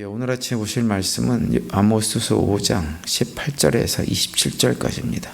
오늘 아침에 보실 말씀은 아모스서 5장 18절에서 27절까지입니다.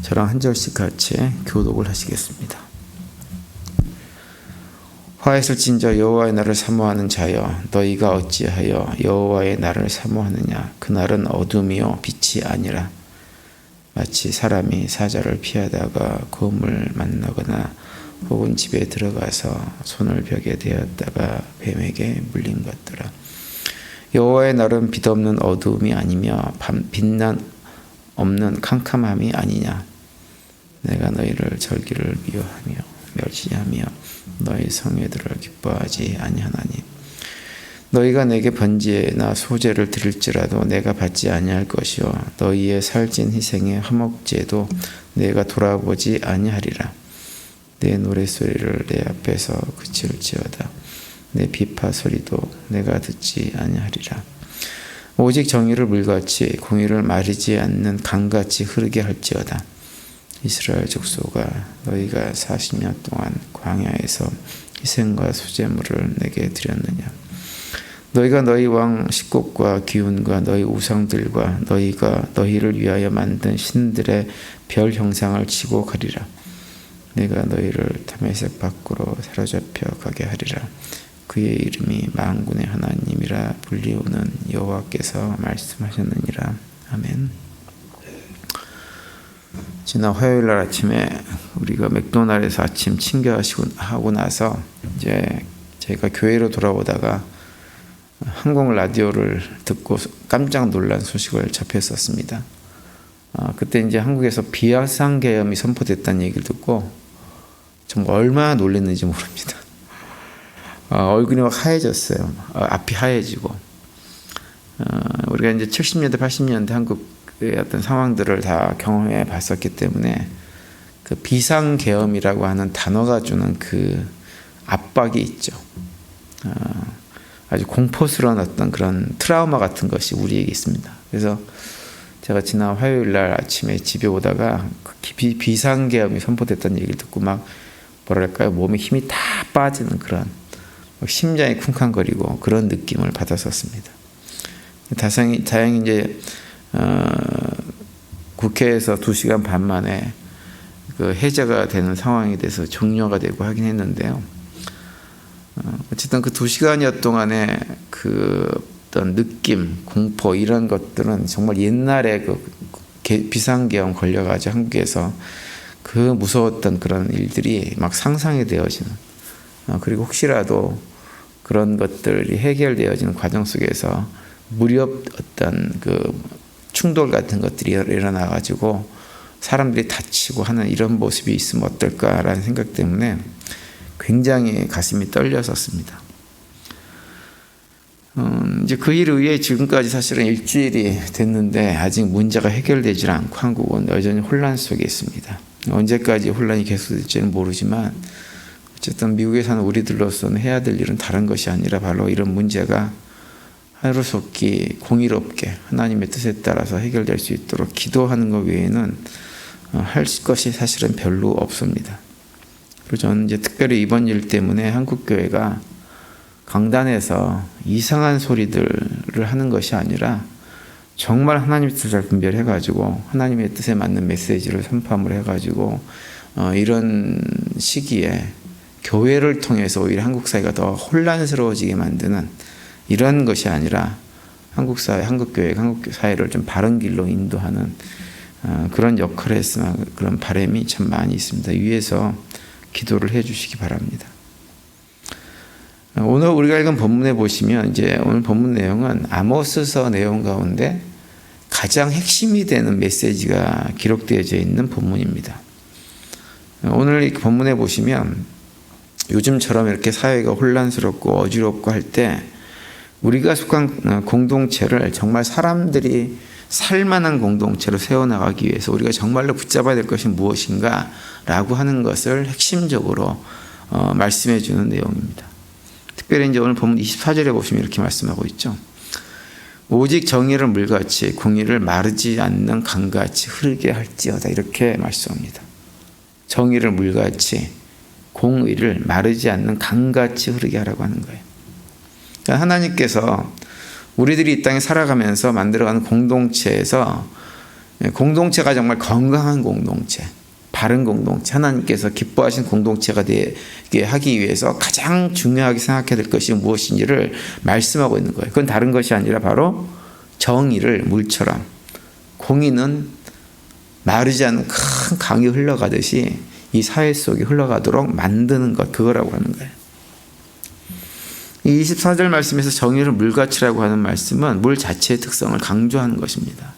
저랑 한 절씩 같이 교독을 하시겠습니다. 화했을진저 여호와의 날을 사모하는 자여, 너희가 어찌하여 여호와의 날을 사모하느냐? 그 날은 어둠이요 빛이 아니라 마치 사람이 사자를 피하다가 곰을 만나거나 혹은 집에 들어가서 손을 벽에 대었다가 뱀에게 물린 것더라. 여호와의 날은 빛없는 어두움이 아니며 빛난 없는 캄캄함이 아니냐. 내가 너희를 절기를 미워하며 멸시하며 너희 성회들을 기뻐하지 아니하나니 너희가 내게 번제나 소제를 드릴지라도 내가 받지 아니할 것이요 너희의 살찐 희생의 화목제도 내가 돌아보지 아니하리라. 내 노랫소리를 내 앞에서 그칠지어다. 내 비파 소리도 내가 듣지 아니하리라. 오직 정의를 물같이 공의를 마르지 않는 강같이 흐르게 할지어다. 이스라엘 족속아, 너희가 40년 동안 광야에서 희생과 소제물을 내게 드렸느냐? 너희가 너희 왕 식국과 기운과 너희 우상들과 너희가 너희를 위하여 만든 신들의 별 형상을 치고 가리라. 내가 너희를 다메섹 밖으로 사로잡혀 가게 하리라. 그의 이름이 만군의 하나님이라 불리우는 여호와께서 말씀하셨느니라. 아멘. 지난 화요일 날 아침에 우리가 맥도날드에서 아침 친교하고 나서 이제 제가 교회로 돌아오다가 한국 라디오를 듣고 깜짝 놀란 소식을 접했었습니다. 그때 이제 한국에서 비상계엄이 선포됐다는 얘기를 듣고 정말 얼마나 놀랐는지 모릅니다. 얼굴이 막 하얘졌어요. 앞이 하얘지고. 우리가 이제 70년대, 80년대 한국의 어떤 상황들을 다 경험해 봤었기 때문에 그 비상계엄이라고 하는 단어가 주는 그 압박이 있죠. 아주 공포스러운 어떤 그런 트라우마 같은 것이 우리에게 있습니다. 그래서 제가 지난 화요일 날 아침에 집에 오다가 비상계엄이 선포됐다는 얘기를 듣고 막 뭐랄까요, 몸에 힘이 다 빠지는 그런 심장이 쿵쾅거리고 그런 느낌을 받았었습니다. 다행히 이제 국회에서 2시간 반 만에 그 해제가 되는 상황이 돼서 종료가 되고 하긴 했는데요. 어쨌든 그 2시간여 동안에 그 어떤 느낌, 공포 이런 것들은 정말 옛날에 그 비상계엄 걸려가지고 한국에서 그 무서웠던 그런 일들이 막 상상이 되어지는, 그리고 혹시라도 그런 것들이 해결되어지는 과정 속에서 무력 어떤 그 충돌 같은 것들이 일어나가지고 사람들이 다치고 하는 이런 모습이 있으면 어떨까라는 생각 때문에 굉장히 가슴이 떨렸었습니다. 이제 그 일에 의해 지금까지 사실은 일주일이 됐는데 아직 문제가 해결되지 않고 한국은 여전히 혼란 속에 있습니다. 언제까지 혼란이 계속될지는 모르지만 어쨌든 미국에 사는 우리들로서는 해야 될 일은 다른 것이 아니라 바로 이런 문제가 하루속히 공의롭게 하나님의 뜻에 따라서 해결될 수 있도록 기도하는 것 외에는 할 것이 사실은 별로 없습니다. 그리고 저는 이제 특별히 이번 일 때문에 한국교회가 강단에서 이상한 소리들을 하는 것이 아니라 정말 하나님의 뜻을 잘 분별해가지고 하나님의 뜻에 맞는 메시지를 선포함을 해가지고 이런 시기에 교회를 통해서 오히려 한국 사회가 더 혼란스러워지게 만드는 이런 것이 아니라 한국 사회, 한국 교회, 한국 사회를 좀 바른 길로 인도하는 그런 역할을 했으면 그런 바람이 참 많이 있습니다. 위에서 기도를 해주시기 바랍니다. 오늘 우리가 읽은 본문에 보시면 이제 오늘 본문 내용은 아모스서 내용 가운데 가장 핵심이 되는 메시지가 기록되어져 있는 본문입니다. 오늘 이 본문에 보시면 요즘처럼 이렇게 사회가 혼란스럽고 어지럽고 할 때 우리가 속한 공동체를 정말 사람들이 살만한 공동체로 세워나가기 위해서 우리가 정말로 붙잡아야 될 것이 무엇인가 라고 하는 것을 핵심적으로 말씀해 주는 내용입니다. 특별히 이제 오늘 본문 24절에 보시면 이렇게 말씀하고 있죠. 오직 정의를 물같이 공의를 마르지 않는 강같이 흐르게 할지어다. 이렇게 말씀합니다. 정의를 물같이 공의를 마르지 않는 강같이 흐르게 하라고 하는 거예요. 그러니까 하나님께서 우리들이 이 땅에 살아가면서 만들어가는 공동체에서 공동체가 정말 건강한 공동체, 바른 공동체, 하나님께서 기뻐하신 공동체가 되게 하기 위해서 가장 중요하게 생각해야 될 것이 무엇인지를 말씀하고 있는 거예요. 그건 다른 것이 아니라 바로 정의를 물처럼, 공의는 마르지 않는 큰 강이 흘러가듯이 이 사회 속에 흘러가도록 만드는 것, 그거라고 하는 거예요. 이 24절 말씀에서 정의를 물같이라고 하는 말씀은 물 자체의 특성을 강조하는 것입니다.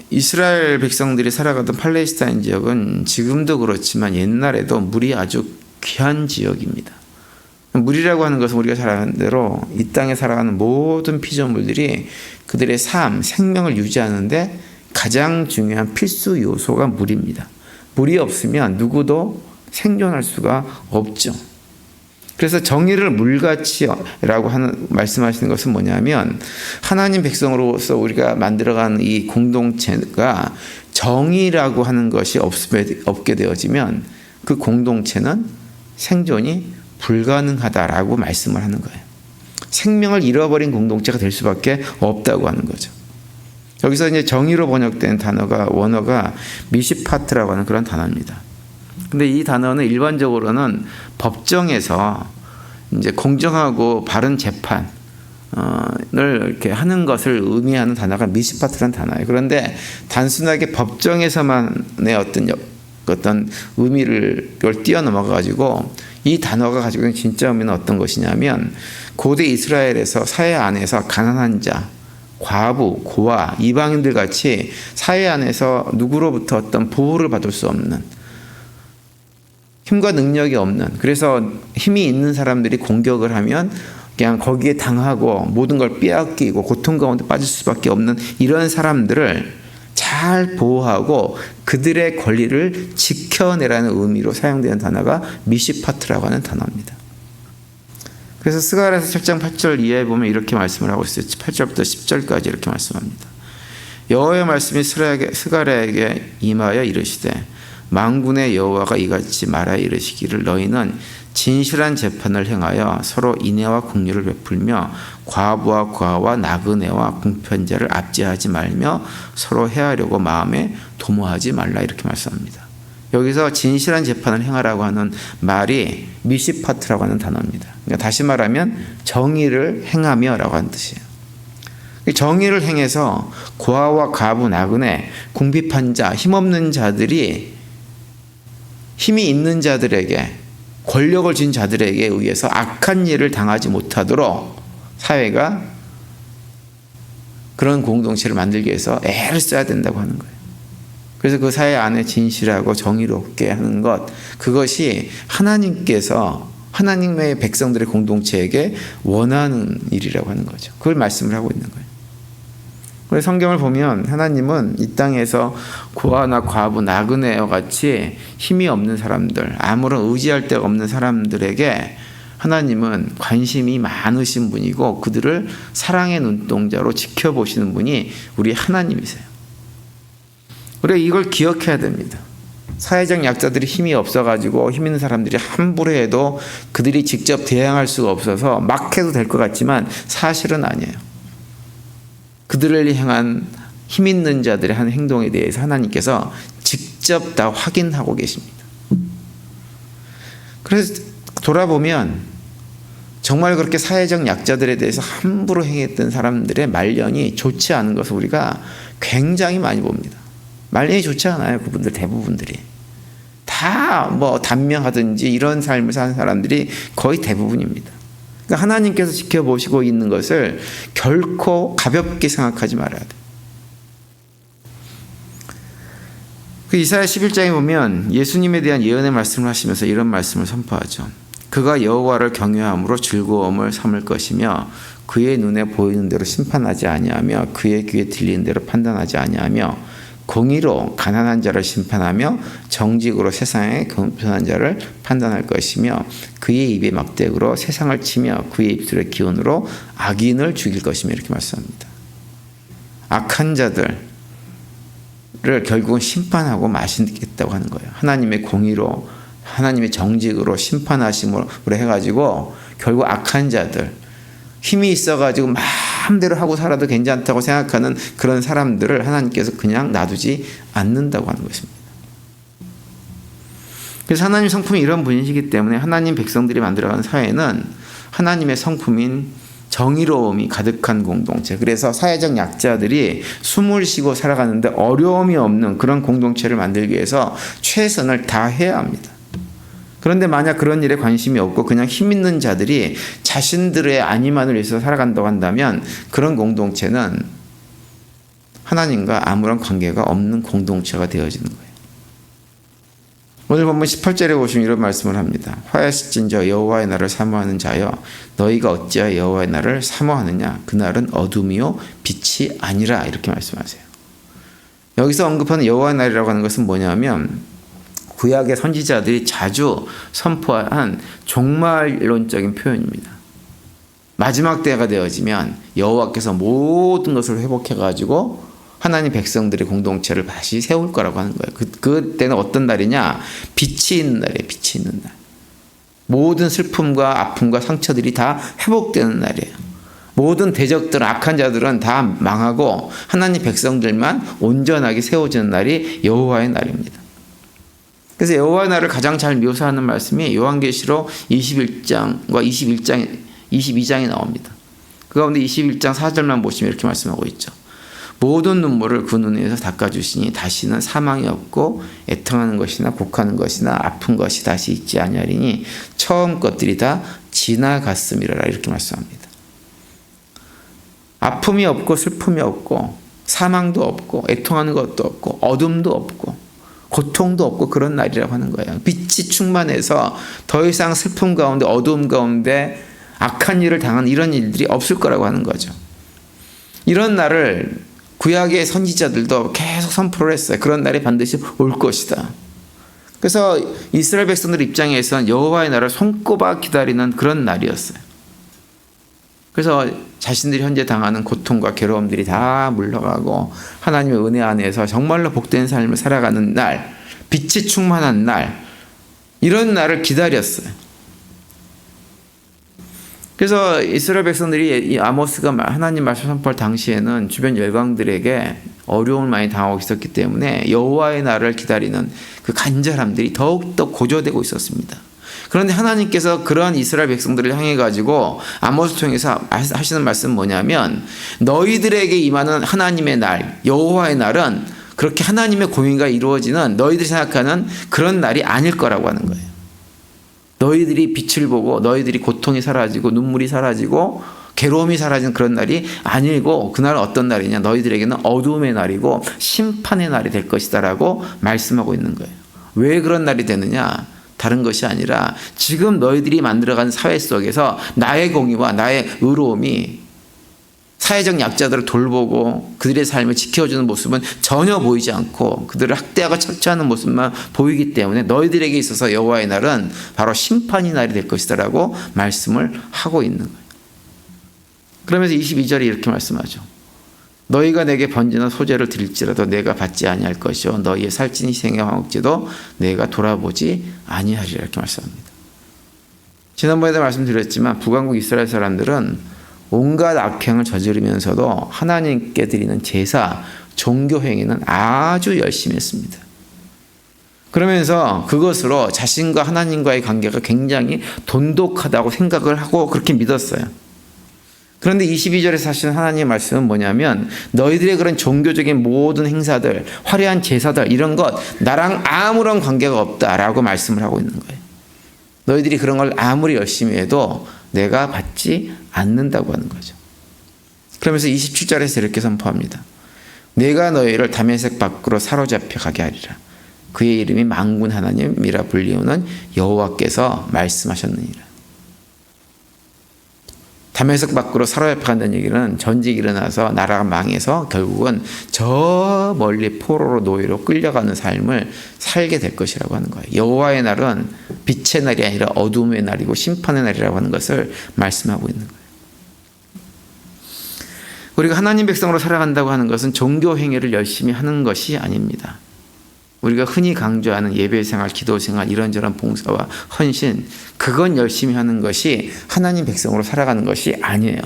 이스라엘 백성들이 살아가던 팔레스타인 지역은 지금도 그렇지만 옛날에도 물이 아주 귀한 지역입니다. 물이라고 하는 것은 우리가 잘 아는 대로 이 땅에 살아가는 모든 피조물들이 그들의 삶, 생명을 유지하는데 가장 중요한 필수 요소가 물입니다. 물이 없으면 누구도 생존할 수가 없죠. 그래서 정의를 물같이라고 하는 말씀하시는 것은 뭐냐면 하나님 백성으로서 우리가 만들어가는 이 공동체가 정의라고 하는 것이 없게 되어지면 그 공동체는 생존이 불가능하다라고 말씀을 하는 거예요. 생명을 잃어버린 공동체가 될 수밖에 없다고 하는 거죠. 여기서 이제 정의로 번역된 원어가 미시파트라고 하는 그런 단어입니다. 근데 이 단어는 일반적으로는 법정에서 이제 공정하고 바른 재판을 이렇게 하는 것을 의미하는 단어가 미시파트라는 단어예요. 그런데 단순하게 법정에서만의 어떤 의미를 뛰어넘어 가지고 이 단어가 가지고 있는 진짜 의미는 어떤 것이냐면 고대 이스라엘에서 사회 안에서 가난한 자, 과부, 고아, 이방인들 같이 사회 안에서 누구로부터 어떤 보호를 받을 수 없는, 힘과 능력이 없는, 그래서 힘이 있는 사람들이 공격을 하면 그냥 거기에 당하고 모든 걸 빼앗기고 고통 가운데 빠질 수밖에 없는 이런 사람들을 잘 보호하고 그들의 권리를 지켜내라는 의미로 사용되는 단어가 미시파트라고 하는 단어입니다. 그래서 스가랴서 7장 8절 이하에 보면 이렇게 말씀을 하고 있어요. 8절부터 10절까지 이렇게 말씀합니다. 여호와의 말씀이 스가랴에게 임하여 이르시되 만군의 여호와가 이같이 말하여 이르시기를 너희는 진실한 재판을 행하여 서로 인애와 긍휼을 베풀며 과부와 고아와 나그네와 궁편자를 압제하지 말며 서로 해하려고 마음에 도모하지 말라 이렇게 말씀합니다. 여기서 진실한 재판을 행하라고 하는 말이 미시파트라고 하는 단어입니다. 그러니까 다시 말하면 정의를 행하며라고 하는 뜻이에요. 정의를 행해서 고아와 과부, 나그네, 궁핍한 자, 힘없는 자들이 힘이 있는 자들에게, 권력을 쥔 자들에게 의해서 악한 일을 당하지 못하도록 사회가 그런 공동체를 만들기 위해서 애를 써야 된다고 하는 거예요. 그래서 그 사회 안에 진실하고 정의롭게 하는 것, 그것이 하나님께서 하나님의 백성들의 공동체에게 원하는 일이라고 하는 거죠. 그걸 말씀을 하고 있는 거예요. 그래서 성경을 보면 하나님은 이 땅에서 고아나 과부, 나그네와 같이 힘이 없는 사람들, 아무런 의지할 데가 없는 사람들에게 하나님은 관심이 많으신 분이고 그들을 사랑의 눈동자로 지켜보시는 분이 우리 하나님이세요. 우리가 이걸 기억해야 됩니다. 사회적 약자들이 힘이 없어가지고 힘 있는 사람들이 함부로 해도 그들이 직접 대항할 수가 없어서 막 해도 될 것 같지만 사실은 아니에요. 그들을 향한 힘 있는 자들의 한 행동에 대해서 하나님께서 직접 다 확인하고 계십니다. 그래서 돌아보면 정말 그렇게 사회적 약자들에 대해서 함부로 행했던 사람들의 말년이 좋지 않은 것을 우리가 굉장히 많이 봅니다. 말년이 좋지 않아요. 그분들 대부분들이. 다 뭐 단명하든지 이런 삶을 사는 사람들이 거의 대부분입니다. 그러니까 하나님께서 지켜보시고 있는 것을 결코 가볍게 생각하지 말아야 돼요. 그 이사야 11장에 보면 예수님에 대한 예언의 말씀을 하시면서 이런 말씀을 선포하죠. 그가 여호와를 경외함으로 즐거움을 삼을 것이며 그의 눈에 보이는 대로 심판하지 아니하며 그의 귀에 들리는 대로 판단하지 아니하며 공의로 가난한 자를 심판하며 정직으로 세상의 겸손한 자를 판단할 것이며 그의 입의 막대기로 세상을 치며 그의 입술의 기운으로 악인을 죽일 것이며 이렇게 말씀합니다. 악한 자들을 결국은 심판하고 마시겠다고 하는 거예요. 하나님의 공의로, 하나님의 정직으로 심판하심으로 해가지고 결국 악한 자들, 힘이 있어가지고 마음대로 하고 살아도 괜찮다고 생각하는 그런 사람들을 하나님께서 그냥 놔두지 않는다고 하는 것입니다. 그래서 하나님 성품이 이런 분이시기 때문에 하나님 백성들이 만들어가는 사회는 하나님의 성품인 정의로움이 가득한 공동체, 그래서 사회적 약자들이 숨을 쉬고 살아가는데 어려움이 없는 그런 공동체를 만들기 위해서 최선을 다해야 합니다. 그런데 만약 그런 일에 관심이 없고 그냥 힘 있는 자들이 자신들의 안위만을 위해서 살아간다고 한다면 그런 공동체는 하나님과 아무런 관계가 없는 공동체가 되어지는 거예요. 오늘 본문 18절에 보시면 이런 말씀을 합니다. 화야시진저 여호와의 날을 사모하는 자여, 너희가 어찌하여 여호와의 날을 사모하느냐? 그날은 어둠이요 빛이 아니라, 이렇게 말씀하세요. 여기서 언급하는 여호와의 날이라고 하는 것은 뭐냐면 구약의 선지자들이 자주 선포한 종말론적인 표현입니다. 마지막 때가 되어지면 여호와께서 모든 것을 회복해가지고 하나님 백성들의 공동체를 다시 세울 거라고 하는 거예요. 그때는 어떤 날이냐? 빛이 있는 날이에요. 빛이 있는 날. 모든 슬픔과 아픔과 상처들이 다 회복되는 날이에요. 모든 대적들, 악한 자들은 다 망하고 하나님 백성들만 온전하게 세워지는 날이 여호와의 날입니다. 그래서 여호와의 날을 가장 잘 묘사하는 말씀이 요한계시록 21장과 22장에 나옵니다. 그 가운데 21장 4절만 보시면 이렇게 말씀하고 있죠. 모든 눈물을 그 눈 위에서 닦아주시니 다시는 사망이 없고 애통하는 것이나 곡하는 것이나 아픈 것이 다시 있지 아니하리니 처음 것들이 다 지나갔음이라, 이렇게 말씀합니다. 아픔이 없고 슬픔이 없고 사망도 없고 애통하는 것도 없고 어둠도 없고 고통도 없고 그런 날이라고 하는 거예요. 빛이 충만해서 더 이상 슬픔 가운데 어두움 가운데 악한 일을 당한 이런 일들이 없을 거라고 하는 거죠. 이런 날을 구약의 선지자들도 계속 선포를 했어요. 그런 날이 반드시 올 것이다. 그래서 이스라엘 백성들 입장에서는 여호와의 날을 손꼽아 기다리는 그런 날이었어요. 그래서 자신들이 현재 당하는 고통과 괴로움들이 다 물러가고 하나님의 은혜 안에서 정말로 복된 삶을 살아가는 날, 빛이 충만한 날, 이런 날을 기다렸어요. 그래서 이스라엘 백성들이 이 아모스가 하나님 말씀 선포할 당시에는 주변 열강들에게 어려움을 많이 당하고 있었기 때문에 여호와의 날을 기다리는 그 간절함들이 더욱더 고조되고 있었습니다. 그런데 하나님께서 그러한 이스라엘 백성들을 향해 가지고 아모스 통해서 하시는 말씀은 뭐냐면 너희들에게 임하는 하나님의 날, 여호와의 날은 그렇게 하나님의 공의가 이루어지는 너희들이 생각하는 그런 날이 아닐 거라고 하는 거예요. 너희들이 빛을 보고 너희들이 고통이 사라지고 눈물이 사라지고 괴로움이 사라지는 그런 날이 아니고 그날은 어떤 날이냐? 너희들에게는 어두움의 날이고 심판의 날이 될 것이다 라고 말씀하고 있는 거예요. 왜 그런 날이 되느냐? 다른 것이 아니라 지금 너희들이 만들어가는 사회 속에서 나의 공의와 나의 의로움이 사회적 약자들을 돌보고 그들의 삶을 지켜주는 모습은 전혀 보이지 않고 그들을 학대하고 착취하는 모습만 보이기 때문에 너희들에게 있어서 여호와의 날은 바로 심판의 날이 될 것이다 라고 말씀을 하고 있는 거예요. 그러면서 22절에 이렇게 말씀하죠. 너희가 내게 번제나 소제를 드릴지라도 내가 받지 아니할 것이요 너희의 살찐 희생의 화목제도 내가 돌아보지 아니하리라, 이렇게 말씀합니다. 지난번에도 말씀드렸지만 북왕국 이스라엘 사람들은 온갖 악행을 저지르면서도 하나님께 드리는 제사, 종교 행위는 아주 열심히 했습니다. 그러면서 그것으로 자신과 하나님과의 관계가 굉장히 돈독하다고 생각을 하고 그렇게 믿었어요. 그런데 22절에서 하시는 하나님의 말씀은 뭐냐면 너희들의 그런 종교적인 모든 행사들, 화려한 제사들 이런 것 나랑 아무런 관계가 없다라고 말씀을 하고 있는 거예요. 너희들이 그런 걸 아무리 열심히 해도 내가 받지 않는다고 하는 거죠. 그러면서 27절에서 이렇게 선포합니다. 내가 너희를 다메섹 밖으로 사로잡혀 가게 하리라. 그의 이름이 만군 하나님이라 불리우는 여호와께서 말씀하셨느니라. 다메섹 밖으로 사로잡혀 간다는 얘기는 전쟁이 일어나서 나라가 망해서 결국은 저 멀리 포로로 노예로 끌려가는 삶을 살게 될 것이라고 하는 거예요. 여호와의 날은 빛의 날이 아니라 어둠의 날이고 심판의 날이라고 하는 것을 말씀하고 있는 거예요. 우리가 하나님 백성으로 살아간다고 하는 것은 종교 행위를 열심히 하는 것이 아닙니다. 우리가 흔히 강조하는 예배생활, 기도생활, 이런저런 봉사와 헌신, 그건 열심히 하는 것이 하나님 백성으로 살아가는 것이 아니에요.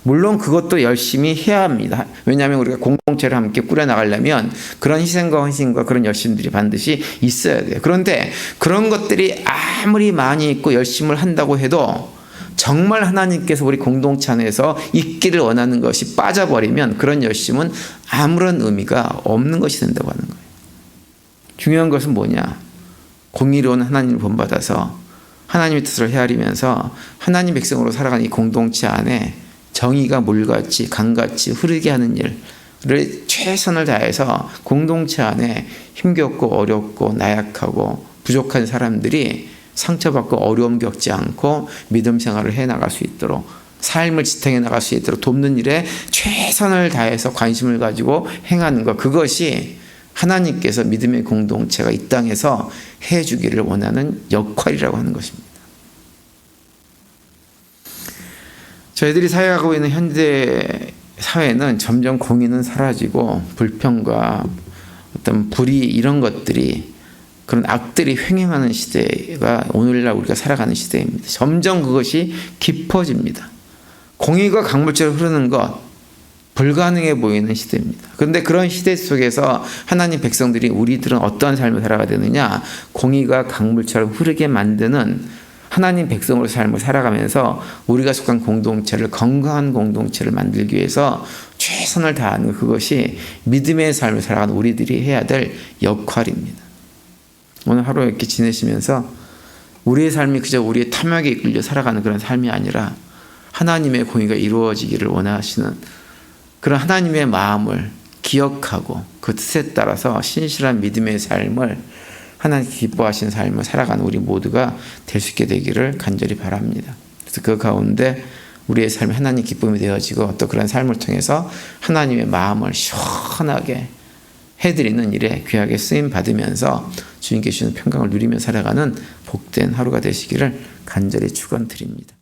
물론 그것도 열심히 해야 합니다. 왜냐하면 우리가 공동체를 함께 꾸려나가려면 그런 희생과 헌신과 그런 열심들이 반드시 있어야 돼요. 그런데 그런 것들이 아무리 많이 있고 열심을 한다고 해도 정말 하나님께서 우리 공동체 안에서 있기를 원하는 것이 빠져버리면 그런 열심은 아무런 의미가 없는 것이 된다고 하는 거예요. 중요한 것은 뭐냐? 공의로운 하나님을 본받아서 하나님의 뜻을 헤아리면서 하나님 백성으로 살아가는 이 공동체 안에 정의가 물같이 강같이 흐르게 하는 일을 최선을 다해서 공동체 안에 힘겹고 어렵고 나약하고 부족한 사람들이 상처받고 어려움 겪지 않고 믿음 생활을 해나갈 수 있도록, 삶을 지탱해 나갈 수 있도록 돕는 일에 최선을 다해서 관심을 가지고 행하는 것, 그것이 하나님께서 믿음의 공동체가 이 땅에서 해주기를 원하는 역할이라고 하는 것입니다. 저희들이 살아가고 있는 현대 사회는 점점 공의는 사라지고 불평과 어떤 불의, 이런 것들이, 그런 악들이 횡행하는 시대가 오늘날 우리가 살아가는 시대입니다. 점점 그것이 깊어집니다. 공의가 강물처럼 흐르는 것, 불가능해 보이는 시대입니다. 그런데 그런 시대 속에서 하나님 백성들이, 우리들은 어떠한 삶을 살아가야 되느냐? 공의가 강물처럼 흐르게 만드는 하나님 백성으로 삶을 살아가면서 우리가 속한 공동체를, 건강한 공동체를 만들기 위해서 최선을 다하는, 그것이 믿음의 삶을 살아가는 우리들이 해야 될 역할입니다. 오늘 하루 이렇게 지내시면서 우리의 삶이 그저 우리의 탐욕에 이끌려 살아가는 그런 삶이 아니라 하나님의 공의가 이루어지기를 원하시는 그런 하나님의 마음을 기억하고 그 뜻에 따라서 신실한 믿음의 삶을, 하나님 기뻐하시는 삶을 살아가는 우리 모두가 될 수 있게 되기를 간절히 바랍니다. 그래서 그 가운데 우리의 삶이 하나님 기쁨이 되어지고 또 그런 삶을 통해서 하나님의 마음을 시원하게 해드리는 일에 귀하게 쓰임 받으면서 주님께 주시는 평강을 누리며 살아가는 복된 하루가 되시기를 간절히 축원드립니다.